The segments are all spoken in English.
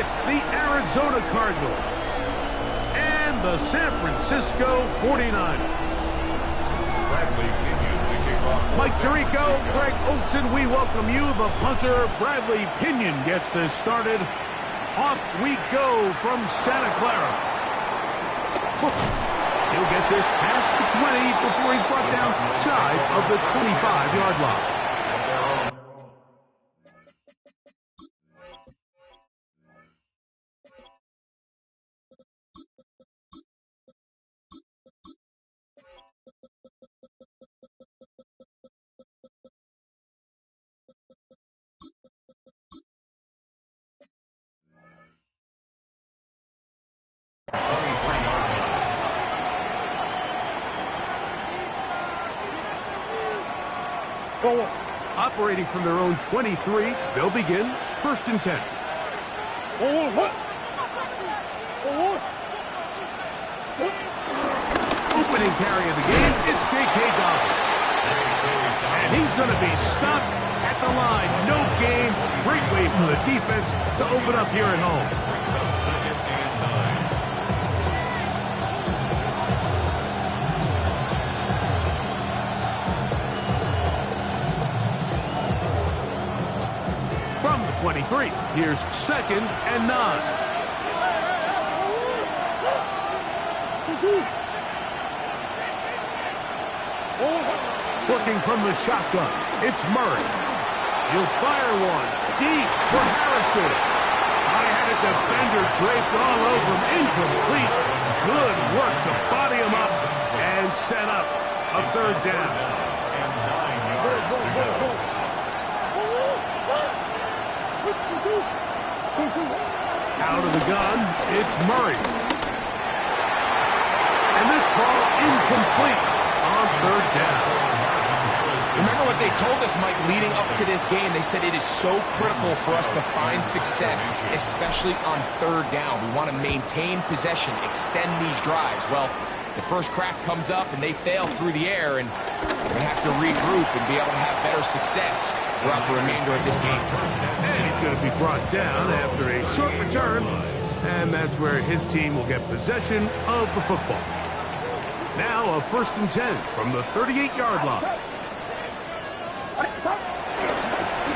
It's the Arizona Cardinals and the San Francisco 49ers. Mike Tirico, Greg Olson, we welcome you. The punter, Bradley Pinion, gets this started. Off we go from Santa Clara. He'll get this past the 20 before he's brought down shy of the 25-yard line. Operating from their own 23, they'll begin 1st and 10. Opening carry of the game, it's J.K. Dobbins. And he's going to be stopped at the line. No gain. Great way for the defense to open up here at home. From the 23, here's 2nd and 9. Working from the shotgun, it's Murray. He'll fire one deep for Harrison. I had a defender draped all over him, incomplete. Good work to body him up and set up a 3rd down. Out of the gun, it's Murray. And this ball incomplete on 3rd down. Remember what they told us, Mike, leading up to this game. They said it is so critical for us to find success, especially on 3rd down. We want to maintain possession, extend these drives. Well, the first crack comes up and they fail through the air, and we have to regroup and be able to have better success throughout the remainder of this game. And he's going to be brought down after a short return, and that's where his team will get possession of the football. Now a 1st and 10 from the 38-yard line.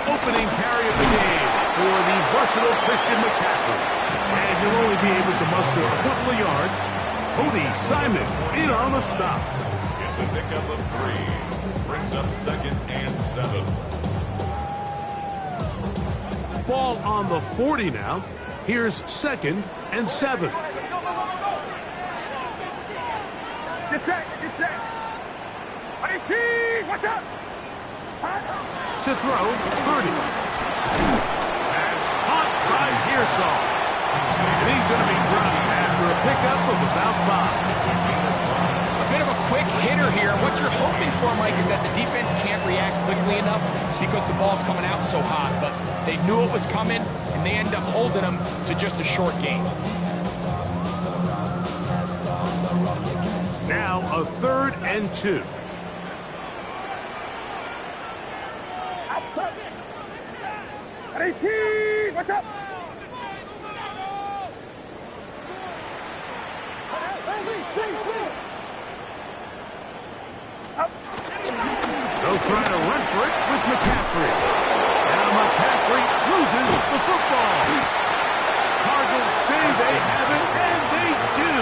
Opening carry of the game for the versatile Christian McCaffrey. And he'll only be able to muster a couple of yards. Cody Simon in on the stop. It's a pickup of 3. Brings up 2nd and 7. Ball on the 40 now. Here's 2nd and 7. Get set! Watch out! To throw, Purdy. Pass caught by Pearsall. And he's going to be dropped after a pickup of about 5. A bit of a quick hitter here. What you're hoping for, Mike, is that the defense can't react quickly enough because the ball's coming out so hot. But they knew it was coming, and they end up holding them to just a short gain. Now a 3rd and 2. Watch out! They'll try to run for it with McCaffrey. Now McCaffrey loses the football. Cardinals say they have it, and they do.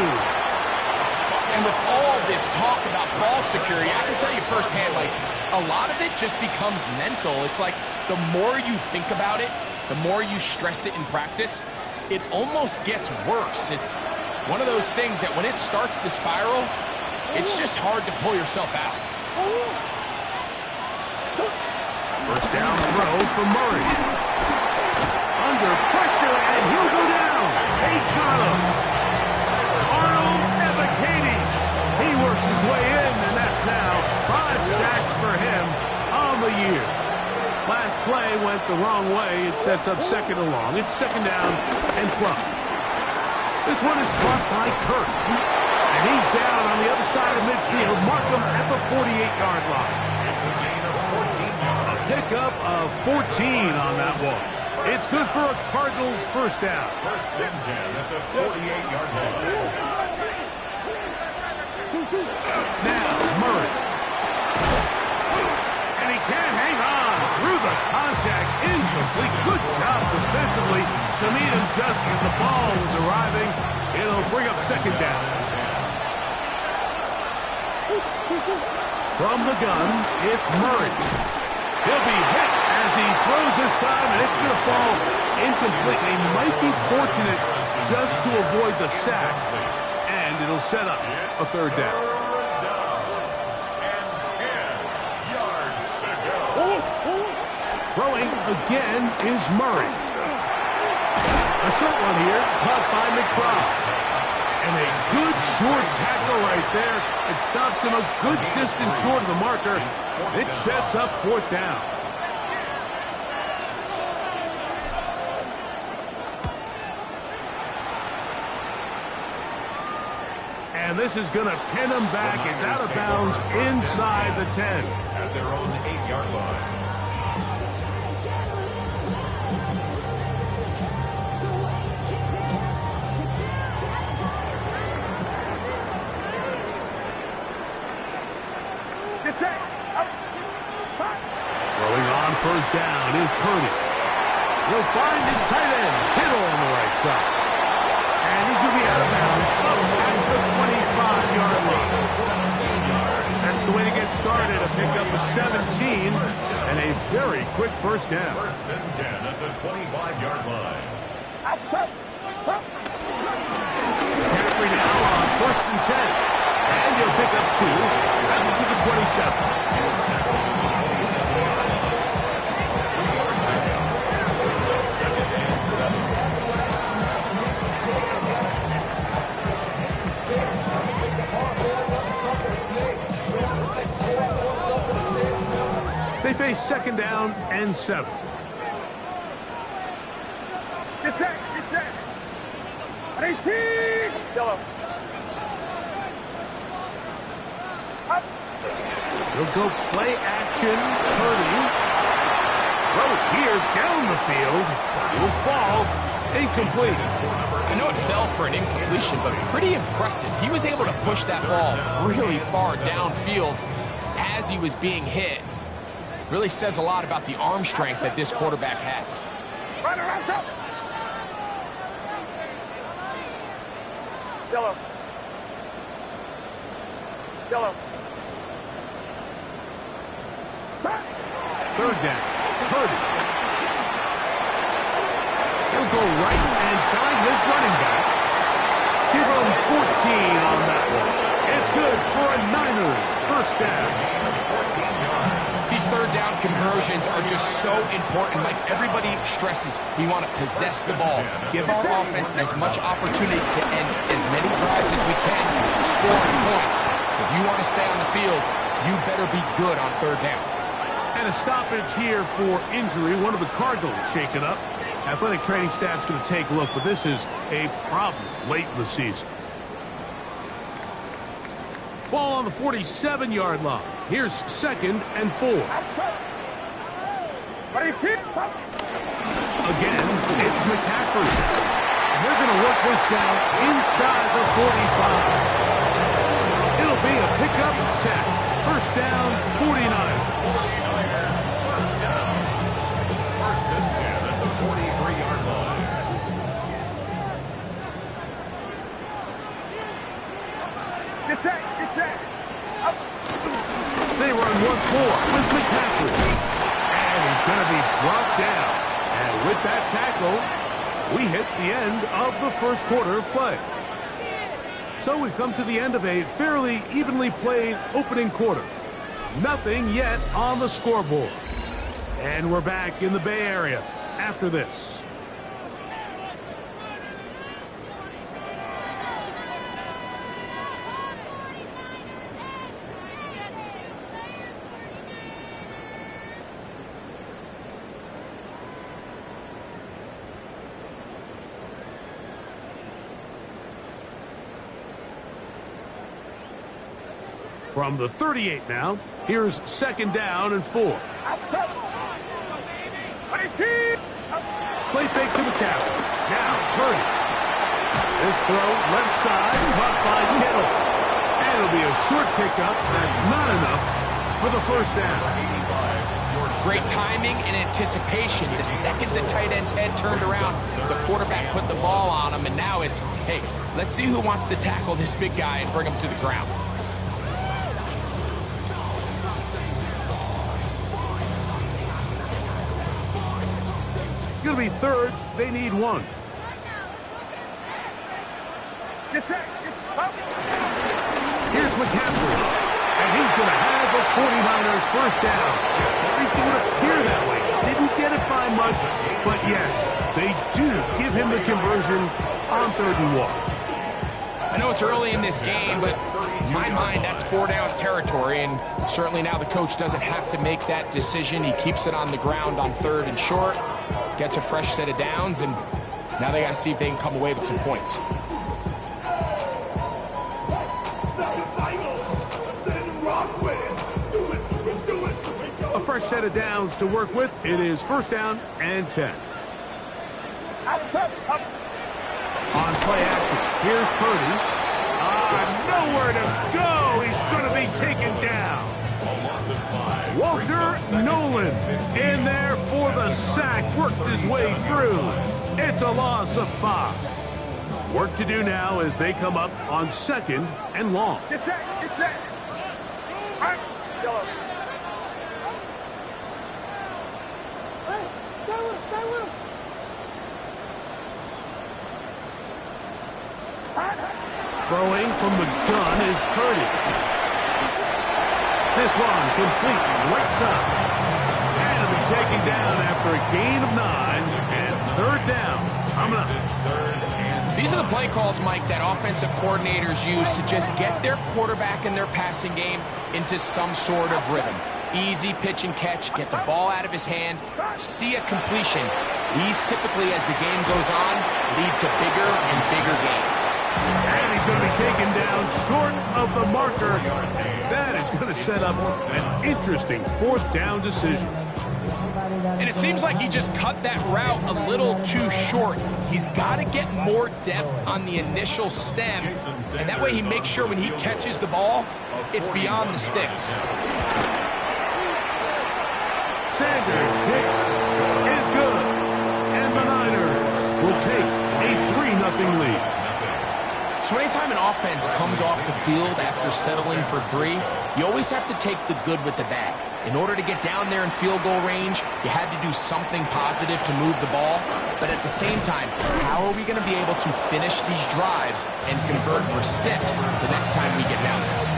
And with all this talk about ball security, I can tell you firsthand, like, a lot of it just becomes mental. It's like the more you think about it, the more you stress it in practice, it almost gets worse. It's one of those things that when it starts to spiral, it's just hard to pull yourself out. 1st down throw for Murray. Under pressure, and he'll go down. They got him. Arnold Ebiketie. He works his way in, and that's now 5 sacks for him on the year. Last play went the wrong way. It sets up 2nd and long. It's 2nd down and 12. This one is caught by Kirk. And he's down on the other side of midfield. Mark him at the 48-yard line. It's a gain of 14 yards. A pickup of 14 on that one. It's good for a Cardinals first down. First and 10 at the 48-yard line. Now, Murray. And he can't hang on. Through the contact, incomplete. Good job defensively to meet him just as the ball was arriving. It'll bring up second down. From the gun, it's Murray. He'll be hit as he throws this time, and it's going to fall incomplete. They might be fortunate just to avoid the sack, and it'll set up a third down. And 10 yards to go. Throwing again is Murray. A short one here, caught by McBride. And a good short tackle right there. It stops him a good distance short of the marker. It sets up fourth down. And this is going to pin him back. It's out of bounds inside the 10. At their own 8-yard line. Throwing on first down is Purdy. He'll find his tight end, Kittle, on the right side. And he's going to be out of bounds at the 25-yard line. That's the way to get started, a pickup of 17 and a very quick first down. First and 10 at the 25-yard line. McCaffrey now on first and 10. And he'll pick up 2 out to the 27. They face second down and 7. Get set. 18. Yellow. He'll go play action. Purdy. Throw here down the field. Will fall. Incomplete. I know it fell for an incompletion, but pretty impressive. He was able to push that ball really far downfield as he was being hit. Really says a lot about the arm strength that this quarterback has. Run around up. Yellow. Third down. Purdy. He'll go right and find his running back. Give him 14 on that one. It's good for a Niners first down. These third down conversions are just so important. Like everybody stresses, we want to possess the ball. Give our offense as much opportunity to end as many drives as we can, scoring points. So if you want to stay on the field, you better be good on third down. And a stoppage here for injury. One of the Cardinals shaken up. Athletic training staff's going to take a look, but this is a problem late in the season. Ball on the 47-yard line. Here's second and 4. Again, it's McCaffrey. They're going to work this down inside the 45. It'll be a pickup 10. First down, 49. First and 10 at the 43-yard line. Get set. They run once more with McCaffrey. And he's going to be brought down. And with that tackle, we hit the end of the first quarter of play. So we've come to the end of a fairly evenly played opening quarter. Nothing yet on the scoreboard. And we're back in the Bay Area after this. From the 38 now, here's second down and 4. Outside. 18. Play fake to McCaffrey. Now, Purdy. This throw, left side, caught by Kittle. And it'll be a short pickup. That's not enough for the first down. Great timing and anticipation. The second the tight end's head turned around, the quarterback put the ball on him, and now it's, hey, let's see who wants to tackle this big guy and bring him to the ground. It's going to be third. They need one. Here's McCaffrey, and he's going to have a 49ers first down. At least it would appear that way. Didn't get it by much, but yes, they do give him the conversion on 3rd and 1. I know it's early in this game, but in my mind, that's 4-down territory, and certainly now the coach doesn't have to make that decision. He keeps it on the ground on 3rd and short, gets a fresh set of downs, and now they got to see if they can come away with some points. A fresh set of downs to work with. It is 1st down and 10. On play action, here's Purdy. Nowhere to go. He's going to be taken down. Walter Nolan in there for the sack. Worked his way through. It's a loss of 5. Work to do now as they come up on 2nd and long. Get set. All right. Yellow. Throwing from the gun is Purdy. This one complete right side. And it'll be taken down after a gain of 9 and 3rd down. Coming up. These are the play calls, Mike, that offensive coordinators use to just get their quarterback and their passing game into some sort of rhythm. Easy pitch and catch, get the ball out of his hand, see a completion. These typically, as the game goes on, lead to bigger and bigger gains. And he's going to be taken down short of the marker. That is going to set up an interesting 4th down decision. And it seems like he just cut that route a little too short. He's got to get more depth on the initial stem, and that way he makes sure when he catches the ball, it's beyond the sticks. Sanders' kick is good. And the Niners will take a 3-0 lead. So anytime an offense comes off the field after settling for 3, you always have to take the good with the bad. In order to get down there in field goal range, you had to do something positive to move the ball. But at the same time, how are we going to be able to finish these drives and convert for 6 the next time we get down there?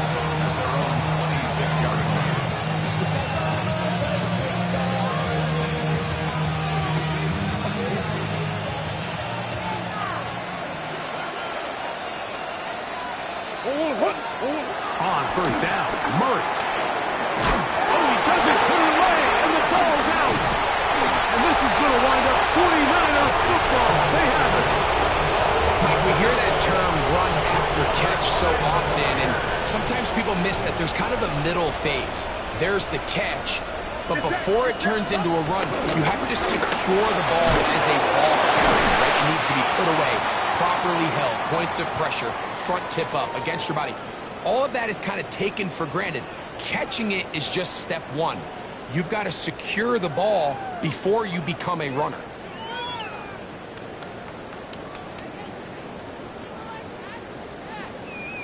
On 1st down, Murray. Oh, he doesn't put it away, and the ball's out. And this is going to wind up 49er football. They have it. Mike, we hear that term run after catch so often, and sometimes people miss that there's kind of a middle phase. There's the catch, but before it turns into a run, you have to secure the ball as a ball carrier, right? It needs to be put away, properly held, points of pressure, front tip up against your body. All of that is kind of taken for granted. Catching it is just step 1. You've got to secure the ball before you become a runner.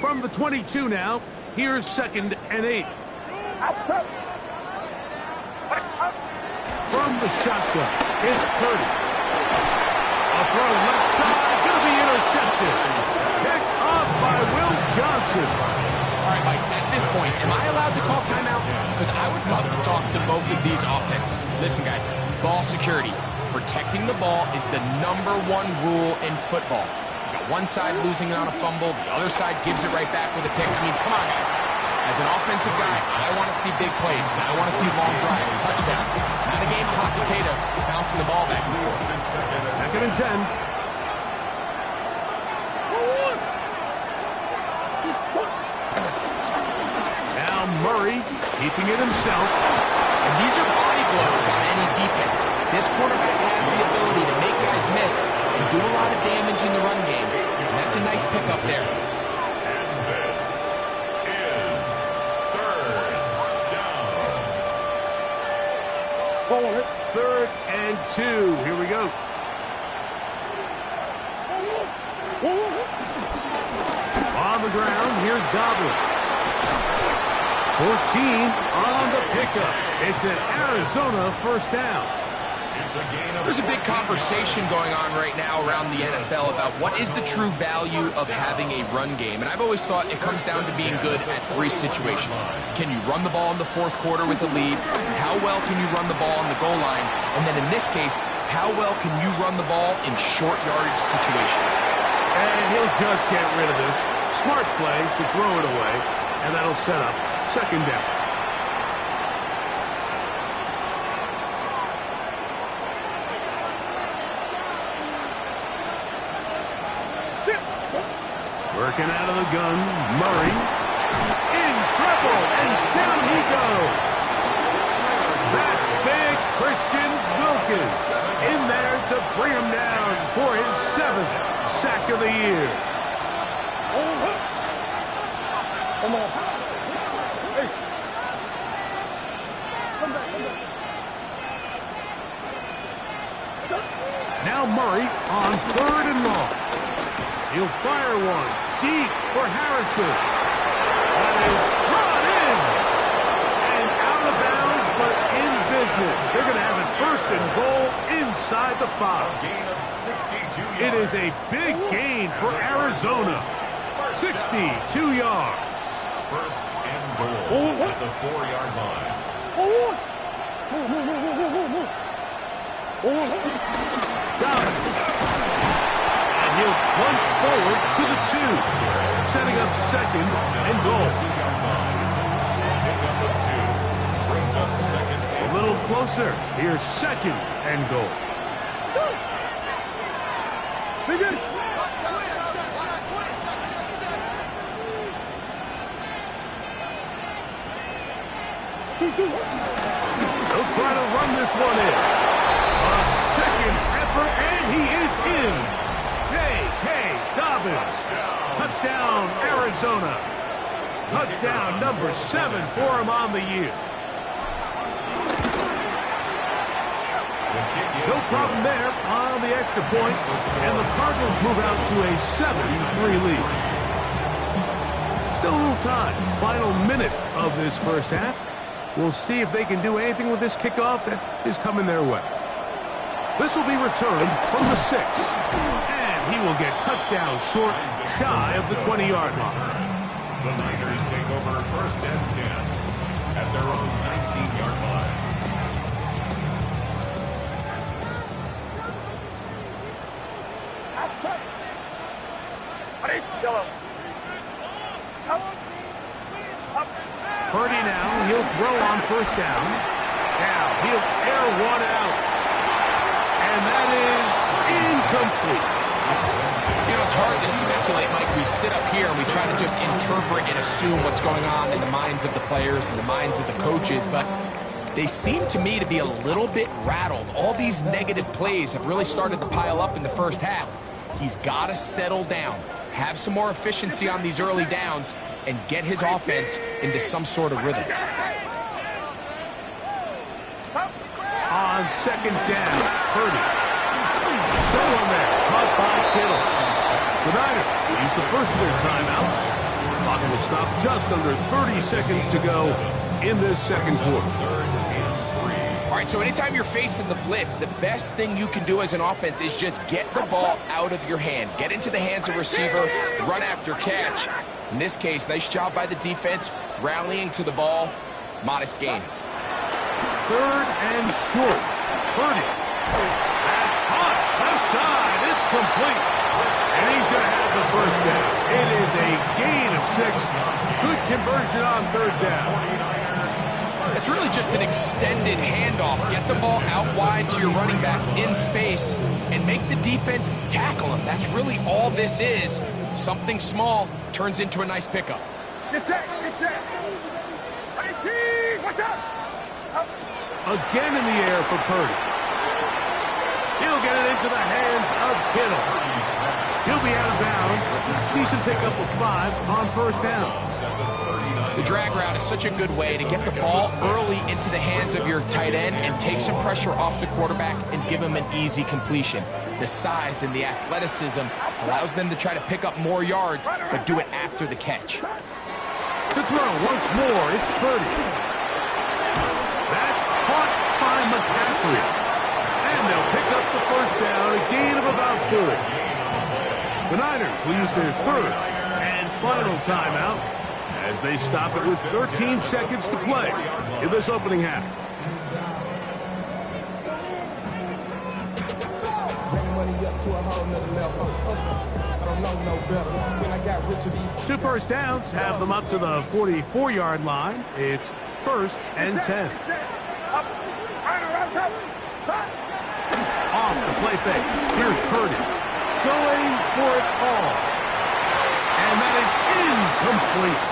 From the 22 now, here's 2nd and 8. Outside. From the shotgun, it's Purdy. A throw left side, going to be intercepted. Picked off by Will Johnson. All right, Mike, at this point, am I allowed to call timeout? Because I would love to talk to both of these offenses. Listen, guys, ball security. Protecting the ball is the #1 rule in football. You got one side losing it on a fumble, the other side gives it right back with a pick. I mean, come on, guys. As an offensive guy, I want to see big plays. I want to see long drives, touchdowns. Not a game of hot potato, bouncing the ball back and forth. 2nd and 10. Now Murray keeping it himself. And these are body blows on any defense. This quarterback has the ability to make guys miss and do a lot of damage in the run game. And that's a nice pickup there. And this is third down. Third and 2. Here we go. On the ground, here's Dobbins. 14 on the pickup. It's an Arizona first down. There's a big conversation going on right now around the NFL about what is the true value of having a run game. And I've always thought it comes down to being good at 3 situations. Can you run the ball in the 4th quarter with a lead? How well can you run the ball on the goal line? And then in this case, how well can you run the ball in short yardage situations? And he'll just get rid of this. Smart play to throw it away. And that'll set up second down. Working out of the gun, Murray. In trouble, and down he goes. That's big Christian Wilkins in there to bring him down for his 7th sack of the year. Now Murray on 3rd and long. He'll fire one deep for Harrison. That is brought in. And out of bounds, but in business. They're going to have it 1st and goal inside the 5. Gain of 62 yards. It is a big gain for Arizona. 62 yards. 1st and goal at the 4-yard line. Dobbins. And he'll punch forward to the 2. Setting up 2nd and goal. Pickup of 2. Brings up 2nd and A little closer. Here's 2nd and goal. They'll try to run this one in. A 2nd effort, and he is in. Hey, Dobbins. Touchdown, Arizona. Touchdown number 7 for him on the year. No problem there on the extra point, and the Cardinals move out to a 7-3 lead. Still a little time. Final minute of this first half. We'll see if they can do anything with this kickoff that is coming their way. This will be returned from the 6. And he will get cut down short, shy of the 20-yard line. the Niners take over 1st and 10 at their own 19-yard line. Purdy now, he'll throw on 1st down. Now, he'll air one out. And that is incomplete. You know, it's hard to speculate, Mike. We sit up here and we try to just interpret and assume what's going on in the minds of the players and the minds of the coaches, but they seem to me to be a little bit rattled. All these negative plays have really started to pile up in the first half. He's got to settle down, have some more efficiency on these early downs, and get his offense into some sort of rhythm. On 2nd down, Purdy. Still on there, caught by Kittle. The Niners will use the first of their timeouts. Clock will stop just under 30 seconds to go in this 2nd quarter. All right, so anytime you're facing the blitz, the best thing you can do as an offense is just get the ball out of your hand. Get into the hands of receiver, run after catch. In this case, nice job by the defense, rallying to the ball. Modest gain. 3rd and short. Purdy. That's hot. Left side. It's complete. And he's going to have the 1st down. It is a gain of 6. Good conversion on 3rd down. It's really just an extended handoff. Get the ball out wide to your running back in space and make the defense tackle him. That's really all this is. Something small turns into a nice pickup. Get set. Get set. 18. Watch out. Again in the air for Purdy. He'll get it into the hands of Kittle. He'll be out of bounds. Decent pickup of 5 on first down. The drag route is such a good way to get the ball early into the hands of your tight end and take some pressure off the quarterback and give him an easy completion. The size and the athleticism allows them to try to pick up more yards, but do it after the catch. To throw once more, it's Purdy. That's caught by McCaffrey. And they'll pick up the first down, a gain of about 4. The Niners will use their third and final timeout as they stop it with 13 seconds to play in this opening half. Two first downs have them up to the 44-yard line. It's 1st and 10. Off the play fake. Here's Purdy going for it all. And that is incomplete.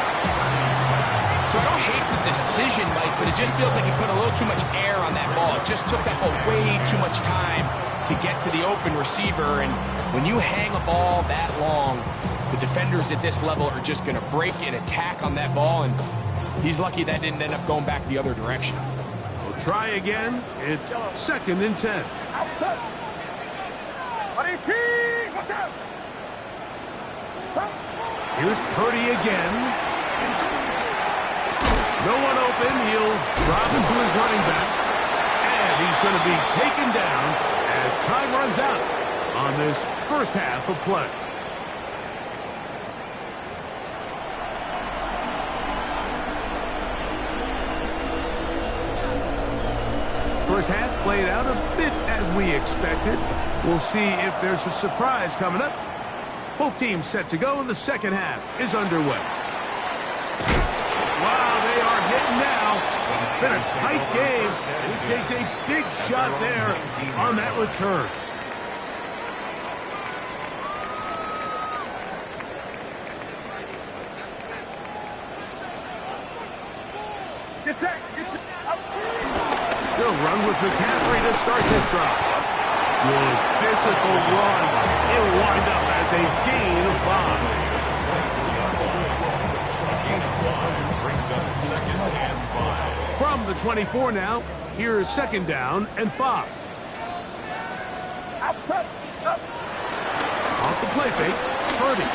So I don't hate the decision, Mike, but it just feels like he put a little too much air on that ball. It just took that ball way too much time to get to the open receiver. And when you hang a ball that long, the defenders at this level are just going to break and attack on that ball. And he's lucky that didn't end up going back the other direction. We'll try again. It's 2nd and 10. Here's Purdy again. No one open. He'll drop into his running back. And he's going to be taken down as time runs out on this first half of play. First half played out a bit as we expected. We'll see if there's a surprise coming up. Both teams set to go, and the second half is underway. Wow, they are hitting now. Been a tight game. He takes a big shot there on that return. Get set. They'll run with McCaffrey to start this drive. Good physical run. It'll wind up as a gain of 5. From the 24 now, here's 2nd down and 5. Off the play fake, Purdy.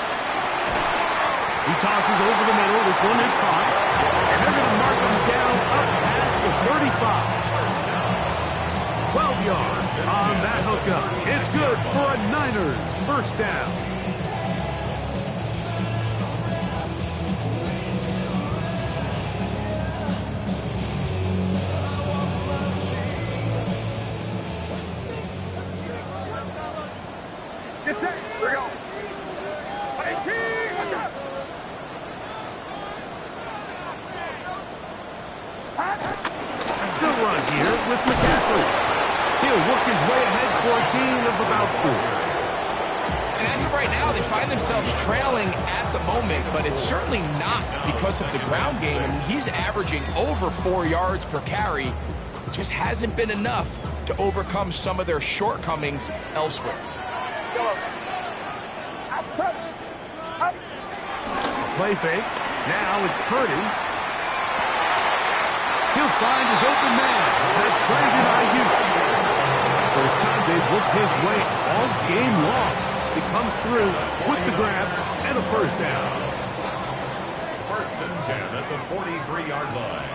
He tosses over the middle. This one is caught. And they're going to mark him down up past the 35. 12 yards on that hookup. It's good for a Niners first down. Get set. Here we go. 18. Watch out. Good run here with McCaffrey. He'll work his way ahead for a gain of about 4. And as of right now, they find themselves trailing at the moment, but it's certainly not because of the ground game. I mean, he's averaging over 4 yards per carry. It just hasn't been enough to overcome some of their shortcomings elsewhere. Play fake. Now it's Purdy. He'll find his open man. That's Brandon Ayuk. First time they've looked his way all game long. He comes through with the grab and a first down. 1st and 10 at the 43-yard line.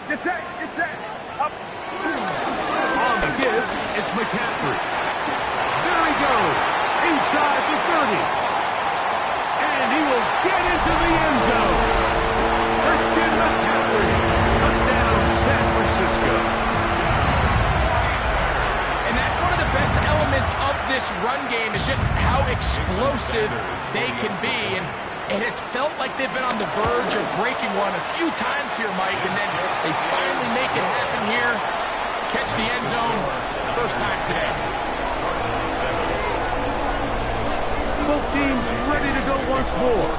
Get set. Get set. Up. On the give, it's McCaffrey. There he goes. Inside the 30. And he will get into the end zone. Christian McCaffrey. Touchdown, San Francisco. And that's one of the best elements of this run game is just how explosive they can be. And it has felt like they've been on the verge of breaking one a few times here, Mike, and then they finally make it happen here. Catch the end zone first time today. Both teams ready to go once more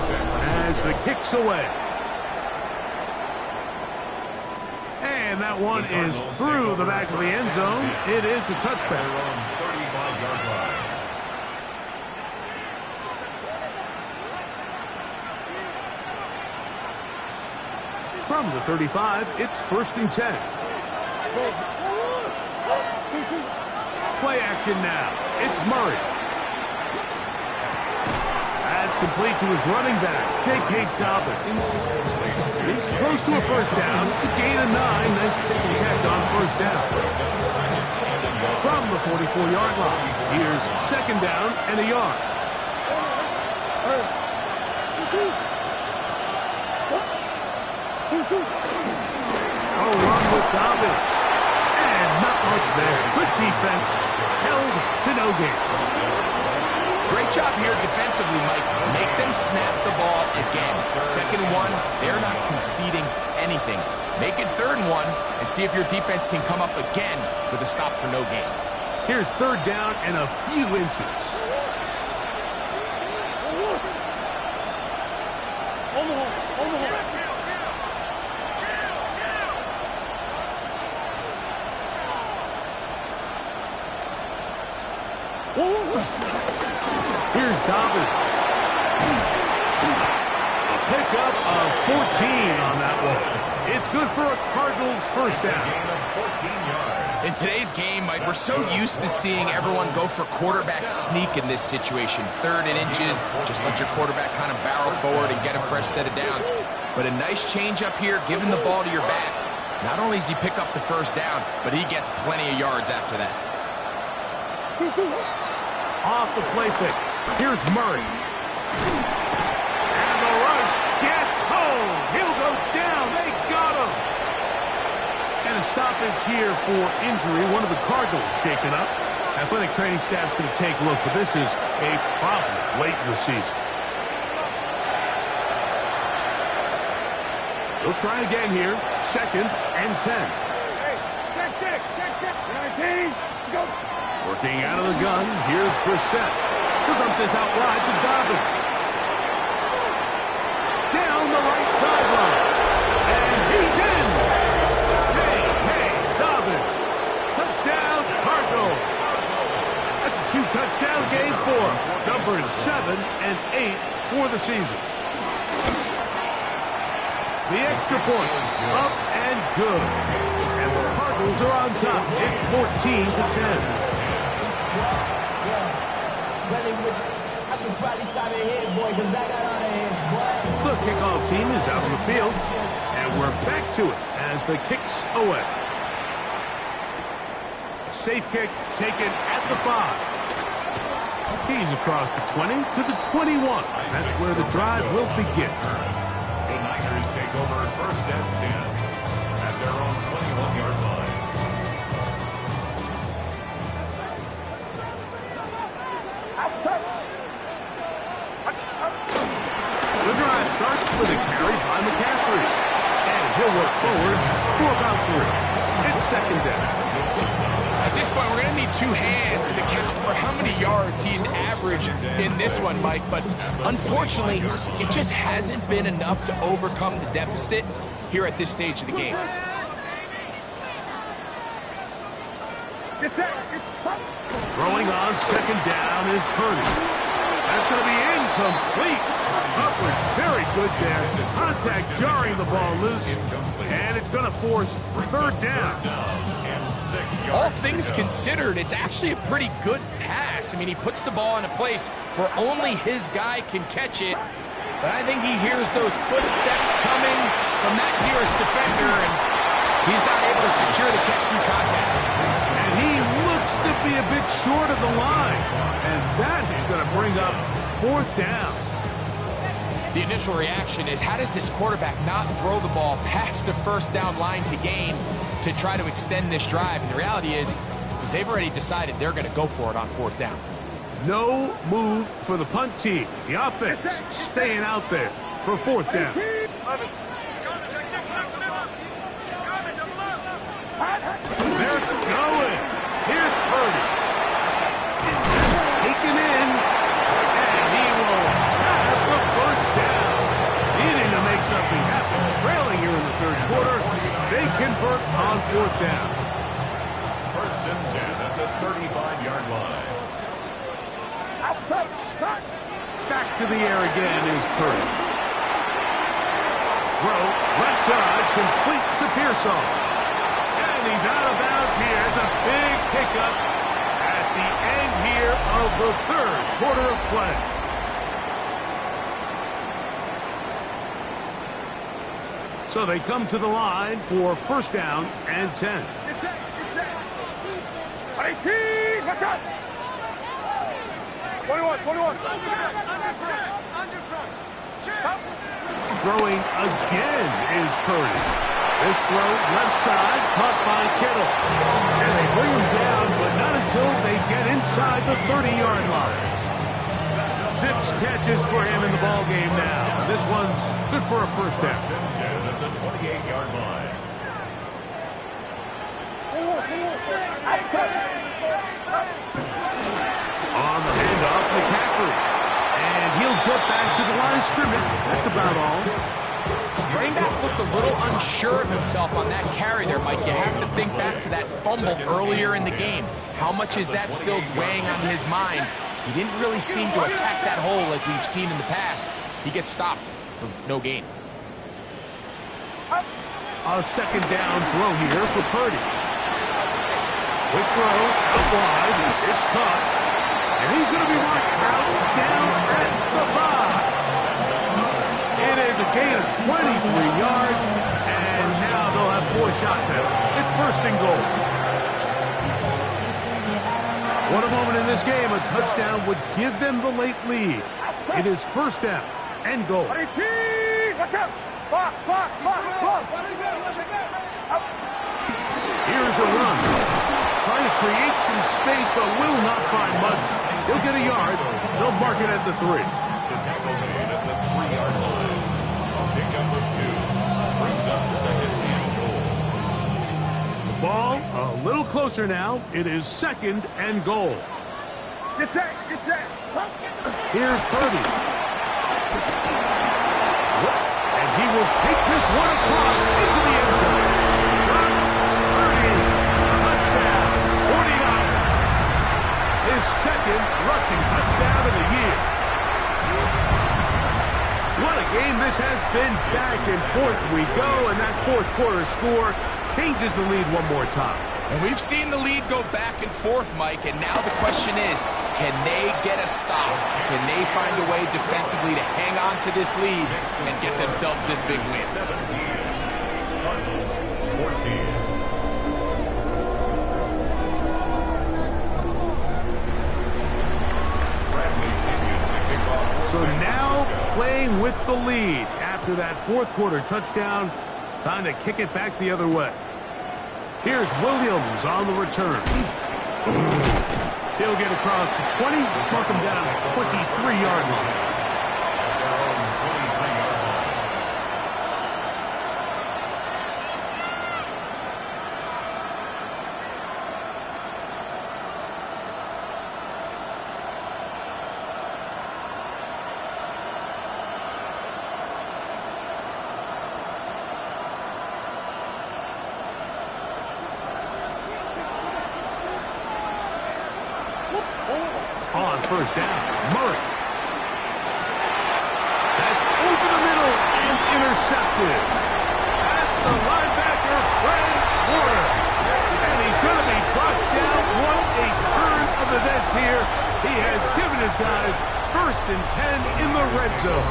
as the kick's away. And And that one is through the back of the end zone. It is a touchback. 35-yard line. From the 35, it's 1st and 10. Play action now. It's Murray. That's complete to his running back, J.K. Dobbins. He's close to a first down. A gain of 9. Nice pitch and catch on first down. From the 44-yard line, here's 2nd down and a yard. A run with Dobbins. And not much there. Good defense. Held to no gain. Great job here defensively, Mike. Make them snap the ball again. 2nd and 1, they're not conceding anything. Make it 3rd and 1 and see if your defense can come up again with a stop for no gain. Here's 3rd down and a few inches. Here's Dobbins. A pickup of 14 on that one. It's good for a Cardinals first down. Gain of 14 yards. In today's game, Mike, we're so used to seeing everyone go for quarterback sneak in this situation. 3rd and inches, just let your quarterback kind of barrel forward and get a fresh set of downs. But a nice change up here, giving the ball to your back. Not only does he pick up the first down, but he gets plenty of yards after that. Off the play fake. Here's Murray. And the rush gets home. He'll go down. They got him. And a stoppage here for injury. One of the Cardinals shaken up. Athletic training staff's going to take a look, but this is a problem late in the season. They'll try again here. 2nd and 10. Hey, check. 19, go. Working out of the gun, here's Brissett. He'll dump this out wide to Dobbins. Down the right sideline. And he's in. Hey, Dobbins. Touchdown, Cardinals. That's a 2-touchdown game for numbers 7 and 8 for the season. The extra point, up and good. And the Cardinals are on top. It's 14-10. I should probably stop it here, boy, because I got all the hands, boy. The kickoff team is out on the field, and we're back to it as the kick's away. A safe kick taken at the 5. He's across the 20 to the 21. That's where the drive will begin. The Niners take over 1st and 10 at their own 21-yard line. The drive starts with a carry by McCaffrey. And he'll work forward for about 3. It's 2nd down. At this point, we're going to need 2 hands to count for how many yards he's averaged in this one, Mike. But unfortunately, it just hasn't been enough to overcome the deficit here at this stage of the game. Throwing on 2nd down is Purdy. That's going to be incomplete. Upward, very good there. Contact jarring the ball loose. And it's going to force 3rd down. And 6 yards. All things considered, it's actually a pretty good pass. I mean, he puts the ball in a place where only his guy can catch it. But I think he hears those footsteps coming from that nearest defender, and he's not able to secure the catch through contact. And he looks to be a bit short of the line. And that is going to bring up 4th down. The initial reaction is, how does this quarterback not throw the ball past the 1st down line to gain to try to extend this drive? And the reality is they've already decided they're going to go for it on 4th down. No move for the punt team. The offense staying out there for 4th down. They're going. Here's Purdy. Taken in. And he will have the 1st down. Needing to make something happen. Trailing here in the 3rd quarter. They convert on to the air again is Purdy. Throw, left side, complete to Pearsall. And he's out of bounds here. It's a big pickup at the end here of the third quarter of play. So they come to the line for first down and 10. It's set. 18, watch out. 21. Throwing again is Purdy. This throw left side, caught by Kittle. And they bring him down, but not until they get inside the 30-yard line. 6 catches for him in the ballgame now. This one's good for a first down. First and 10 at the 28-yard line. On the handoff, McCaffrey. And he'll get back to the line of scrimmage. That's about all. Running back looked a little unsure of himself on that carry there, Mike. You have to think back to that fumble earlier in the game. How much is that still weighing on his mind? He didn't really seem to attack that hole like we've seen in the past. He gets stopped for no gain. A second down throw here for Purdy. Quick throw, out wide, it's caught. And he's going to be marked out down at the 5. It is a gain of 23 yards, and now they'll have 4 shots at it. It's first and goal. What a moment in this game. A touchdown would give them the late lead. It is first down and goal. 18, watch out. Box. Here's a run. Trying to create some space, but will not find much. He'll get a yard. They'll mark it at the 3. The tackle made at the 3-yard line. A pickup of 2 brings up second and goal. The ball a little closer now. It is second and goal. Get set. Here's Purdy. And he will take this one across into the end zone. Purdy, touchdown, 49. His second rushing touchdown of the year. What a game this has been. Back and forth we go, and that fourth quarter score changes the lead one more time. And we've seen the lead go back and forth, Mike, and now the question is, can they get a stop? Can they find a way defensively to hang on to this lead and get themselves this big win? 17. Cardinals 14. So now playing with the lead after that fourth quarter touchdown. Time to kick it back the other way. Here's Williams on the return. He'll get across the 20, mark him down at 23-yard line. On first down, Murray. That's over the middle and intercepted. That's the linebacker, Fred Warner. And he's going to be brought down. What a turn of events here. He has given his guys first and 10 in the red zone.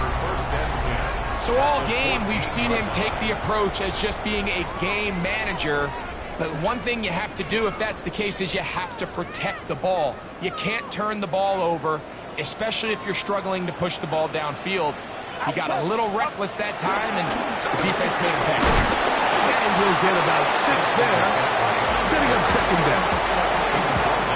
So all game, we've seen him take the approach as just being a game manager. But one thing you have to do, if that's the case, is you have to protect the ball. You can't turn the ball over, especially if you're struggling to push the ball downfield. He got a little reckless that time, and the defense made him pay. And we'll get about 6 there, setting up second down.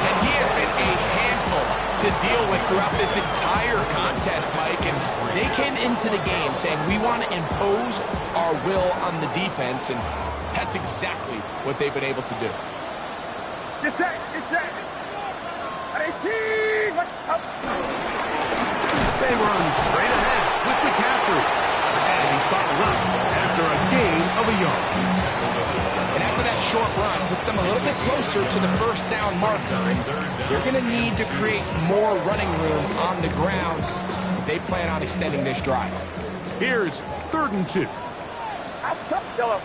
And he has been a handful to deal with throughout this entire contest, Mike. And they came into the game saying, we want to impose our will on the defense, and that's exactly what they've been able to do. Get set. 18, watch out. They run straight ahead with McCaffrey. And he's bottled up after a gain of a yard. And after that short run, puts them a little bit closer to the first down marker. They're going to need to create more running room on the ground if they plan on extending this drive. Here's 3rd and 2. Outside, yellow.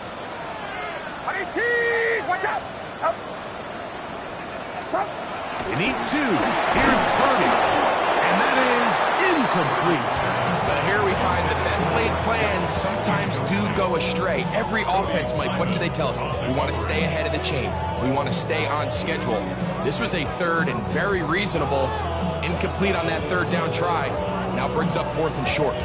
Watch out! Up. Stop. They need 2. Here's Purdy. And that is incomplete. So here we find the best laid plans sometimes do go astray. Every offense, Mike, what do they tell us? We want to stay ahead of the chains. We want to stay on schedule. This was a 3rd and very reasonable. Incomplete on that 3rd down try. Now brings up 4th and short.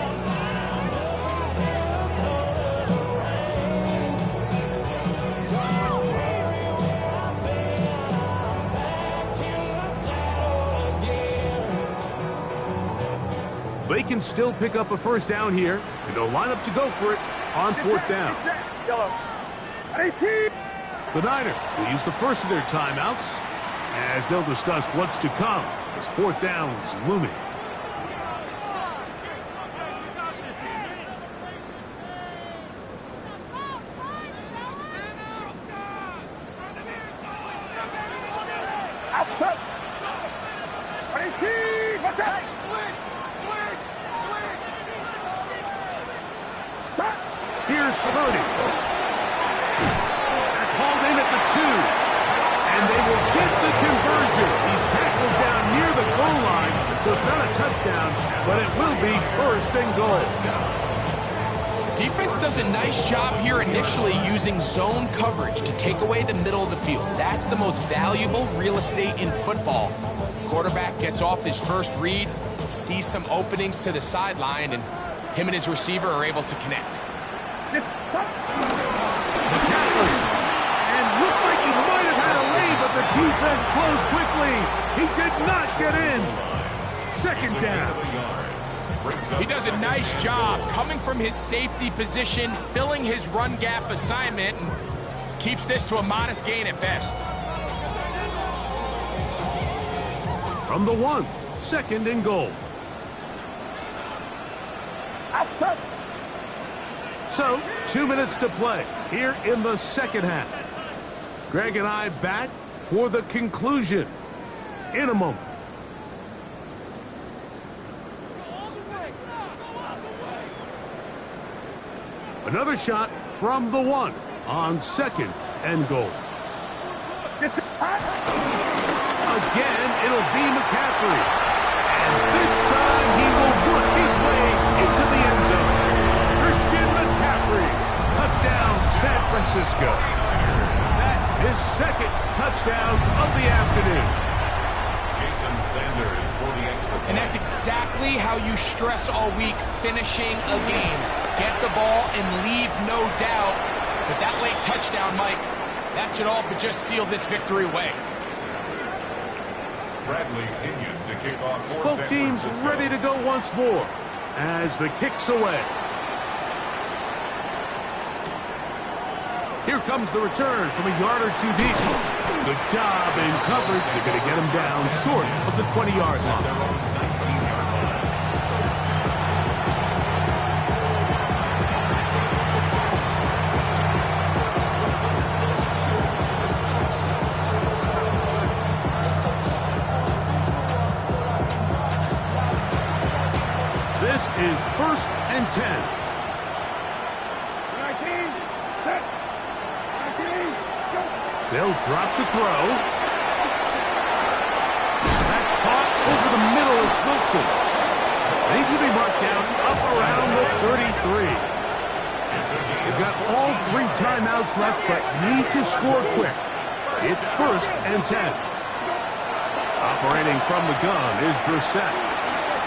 They can still pick up a 1st down here, and they'll line up to go for it on 4th down. Yellow. The Niners will use the first of their timeouts as they'll discuss what's to come as 4th down is looming. Outside. Watch out! Stop. Here's Purdy. That's hauled in at the 2. And they will get the conversion. He's tackled down near the goal line, so it's not a touchdown, but it will be 1st and goal. Defense does a nice job here initially using zone coverage to take away the middle of the field. That's the most valuable real estate in football. Quarterback gets off his first read, sees some openings to the sideline, and him and his receiver are able to connect. McCaffrey. And looked like he might have had a lead, but the defense closed quickly. He did not get in. 2nd down. He does a nice job coming from his safety position, filling his run gap assignment, and keeps this to a modest gain at best. From the 1, 2nd and goal. Outside. So, 2 minutes to play here in the 2nd half. Greg and I back for the conclusion in a moment. Another shot from the 1 on 2nd and goal. Again, it'll be McCaffrey. And this time he will work his way into the end zone. Christian McCaffrey. Touchdown, San Francisco. That is 2nd touchdown of the afternoon. Jason Sanders for the extra point. And that's exactly how you stress all week, finishing a game. Get the ball and leave no doubt. But that late touchdown, Mike, that should all but just seal this victory away. Bradley Pinion to kick off for Both San teams Francisco. ready to go once more as the kick's away. Here comes the return from a yard or 2 deep. Good job in coverage. They're going to get him down short of the 20-yard line. This is 1st and 10. 19. Set. 19. Go. They'll drop to throw. That's caught over the middle. It's Wilson. And he's going to be marked down up around the 33. They've got all 3 timeouts left, but need to score quick. It's 1st and 10. Operating from the gun is Brissett.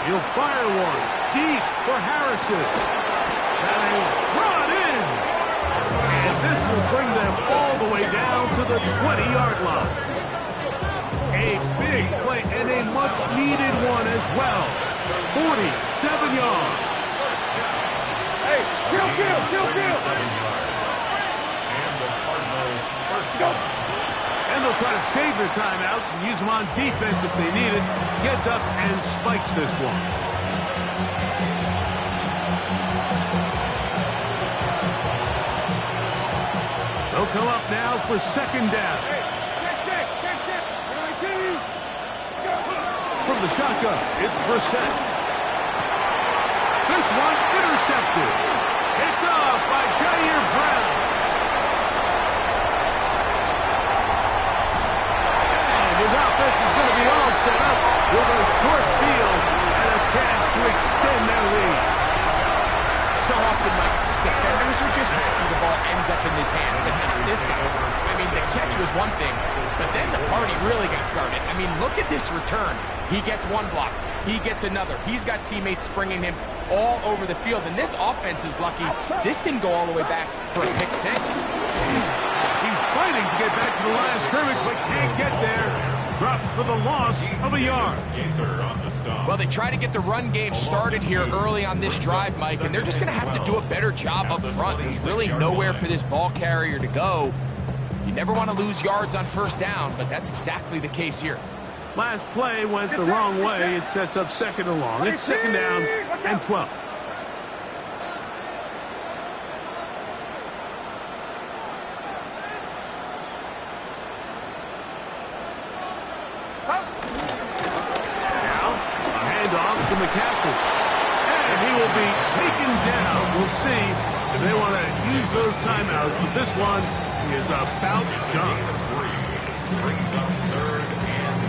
He'll fire one deep for Harrison. That is brought in. And this will bring them all the way down to the 20-yard line. A big play and a much-needed one as well. 47 yards. Hey, kill. And the Cardinal first down. And they'll try to save their timeouts and use them on defense if they need it. Gets up and spikes this one. They'll come up now for 2nd down. Check. 19. Go. From the shotgun, it's Brissett. one intercepted. Picked off by Jair Brown. And his offense is going to be all set up with a short field and a chance to extend their lead. So often, Mike, defenders are just happy the ball ends up in his hands, but not this guy. I mean, the catch was one thing, but then the party really got started. I mean, look at this return. He gets one block. He gets another. He's got teammates springing him all over the field, and this offense is lucky. This didn't go all the way back for a pick six. He's fighting to get back to the line of scrimmage, but can't get there. Dropped for the loss of a yard. Well, they try to get the run game started here early on this drive, Mike, and they're just going to have to do a better job up front. There's really nowhere for this ball carrier to go. You never want to lose yards on first down, but that's exactly the case here. Last play went the wrong way. It sets up second and long. It's second down and 12. McCaffrey. And he will be taken down. We'll see if they want to use those timeouts. But this one is about done. Brings up third and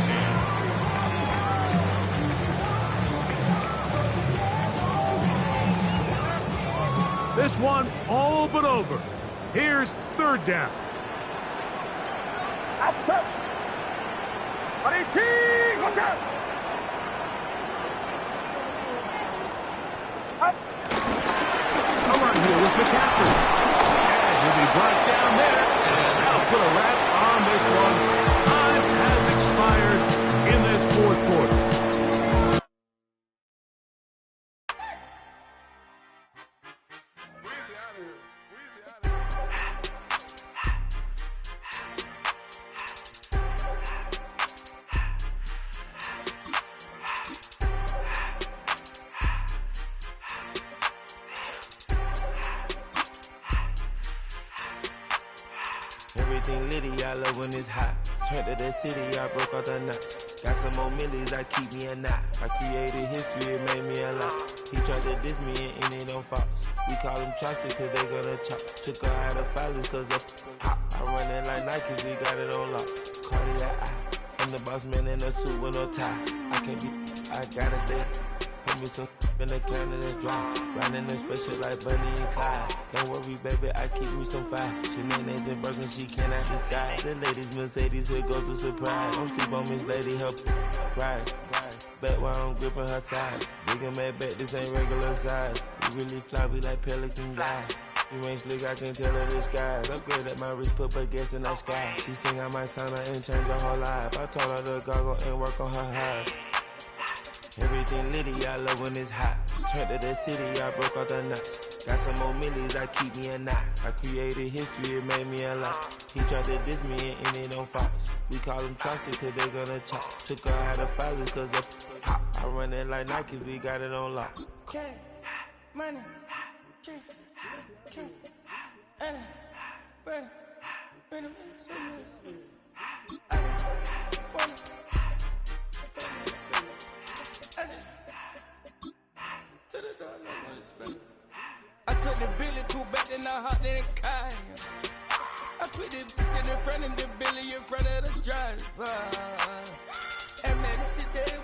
10. This one all but over. Here's third down. Outside. Watch out. With McCaffrey. And he'll be brought down there. And that'll put a wrap on this one. Time has expired in this fourth quarter. Everything litty, I love when it's hot. Turned to the city, I broke out the knot. Got some more millies, I keep me a knot. I created history, it made me a lot. He tried to diss me and it don't false. We call them chopsticks cause they gonna chop. Took her out of filers cause of hop. I run it like Nike, we got it on lock. Cardiac eye. I'm the boss man in a suit with no tie. I can't be, I gotta stay. Put me some in the can and it's dry. Riding in special like Bunny and Clyde. Don't worry, baby, I keep me some fire. Shenanigans and broken, she cannot decide. The ladies Mercedes, here go to surprise. Don't sleep on Miss Lady, help ride. Bet while I'm gripping her side. Big and mad bet, this ain't regular size. You really fly, we like pelican guys. You ain't slick, I can tell her disguise. Upgrade at my wrist, put her gas in the sky. She think I might sign her and change her whole life. I told her to goggle and work on her highs. Everything litty, I love when it's hot. Turned to the city, I broke out the knot. Got some more millies, I keep me a knot. I created history, it made me a lot. He tried to diss me and it don't false. We call them chopsticks cause they gonna chop. Took her out of filers cause of hop. I run it like Nike, we got it on lock. Okay, money, okay, money, I took the Billy cool back, then I hopped in the car. I put it in front of the Billy in front of the driver. And man, sit there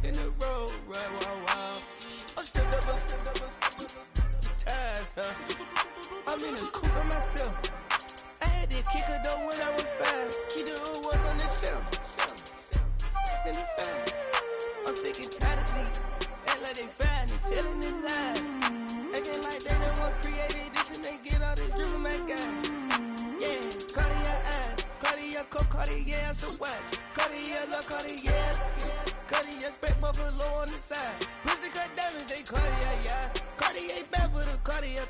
in the road, right, wow. I'm still up, ties, huh? I'm in the coupe by myself. I had to kick her though when I was fast. Keep the old ones on the shelf. In the fast. I'm sick and tired of me. Act like they fine and telling them lies. Acting like they the one created this and they get all this driven back guys. Yeah, Cartier eyes, Cartier coat, Cartier ass to watch. Cartier love, Cartier, Cartier spec buffalo on the side. Pussy cut diamonds, they Cartier, yeah. Cartier bad for the Cartier.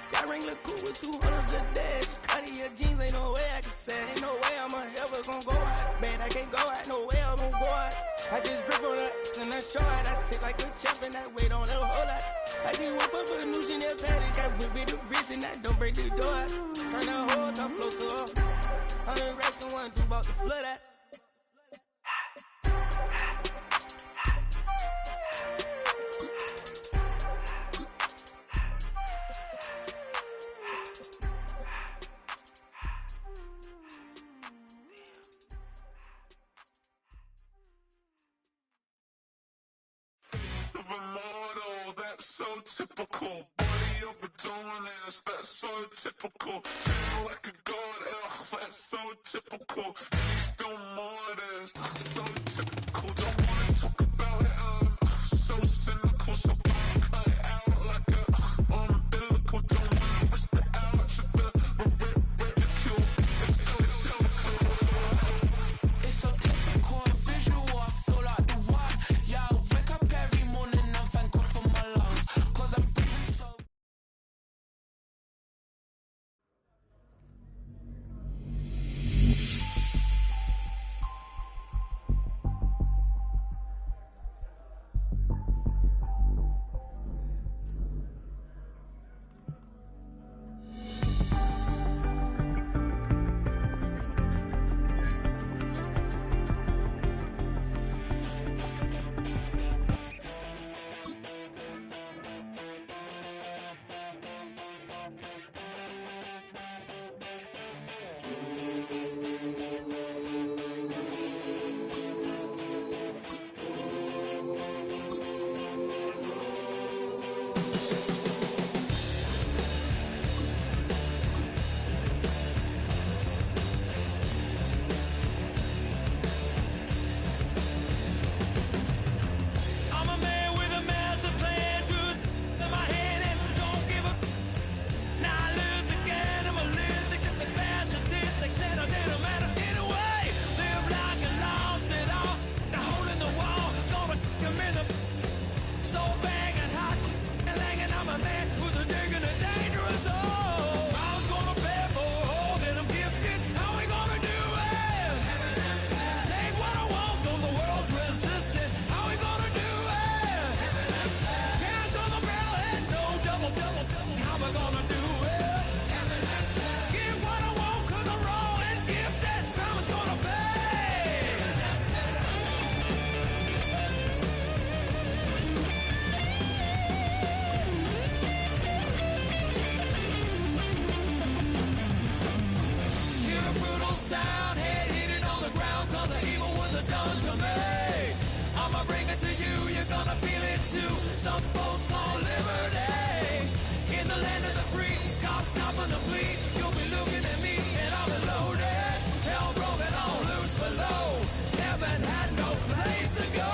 Sky ring look cool with 200 the dash. Cartier jeans, ain't no way I can say. Ain't no way I'm ever gonna go out. Man, I can't go out, no way I'm gonna go out. I just grip on her and I show out. I sit like a champ and I wait on her whole lot. I just whip up a new Chanel paddock. I whip with the wrist and I don't break the door out. Turn that whole top flow to her. 100 racks and 1, 2 about to flood out. a model, that's so typical. Body of Adonis, that's so typical. Treat like a god, ugh, that's so typical. And he's still modest, so typical. Don't wanna talk about it, so cynical. So don't cut it out like a umbilical. Don't wanna risk the ouch of the ridicule. It's so typical. It's so typical and visual, I feel like the one. Yeah, I wake up every morning and thank God for my lungs, cause I'm breathing so. I'm a man with a massive plan, good in my head and don't give a. Now I lose again, I'm a losing to the bad statistics and I didn't matter anyway. Live like I lost it all, the hole in the wall, gonna come in the so banging hot and langing. I'm a man who's a digging a dangerous hole. I was gonna pay for a hole that I'm gifted, how we gonna do it? Take what I want, though the world's resistant, how we gonna do it? Cash on the barrel and no double, how we gonna do it? Get what I want, cause I'm raw and gifted, karma's gonna pay. Hear a brutal sound, head hitting on the ground, cause the evil ones are done to me. I'ma bring it to you, you're gonna feel it too. Some folks want liberty. In the land of the free, cops copping the plea. You'll be looking at me and I'll be loaded. Hell broken on loose below. Heaven had no place to go.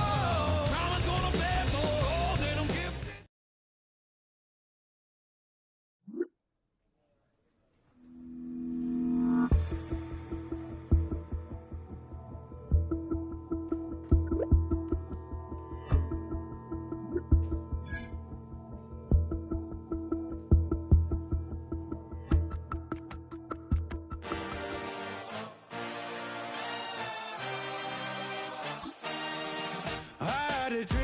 Karma's gonna pay for all that I'm gifted. I had a dream.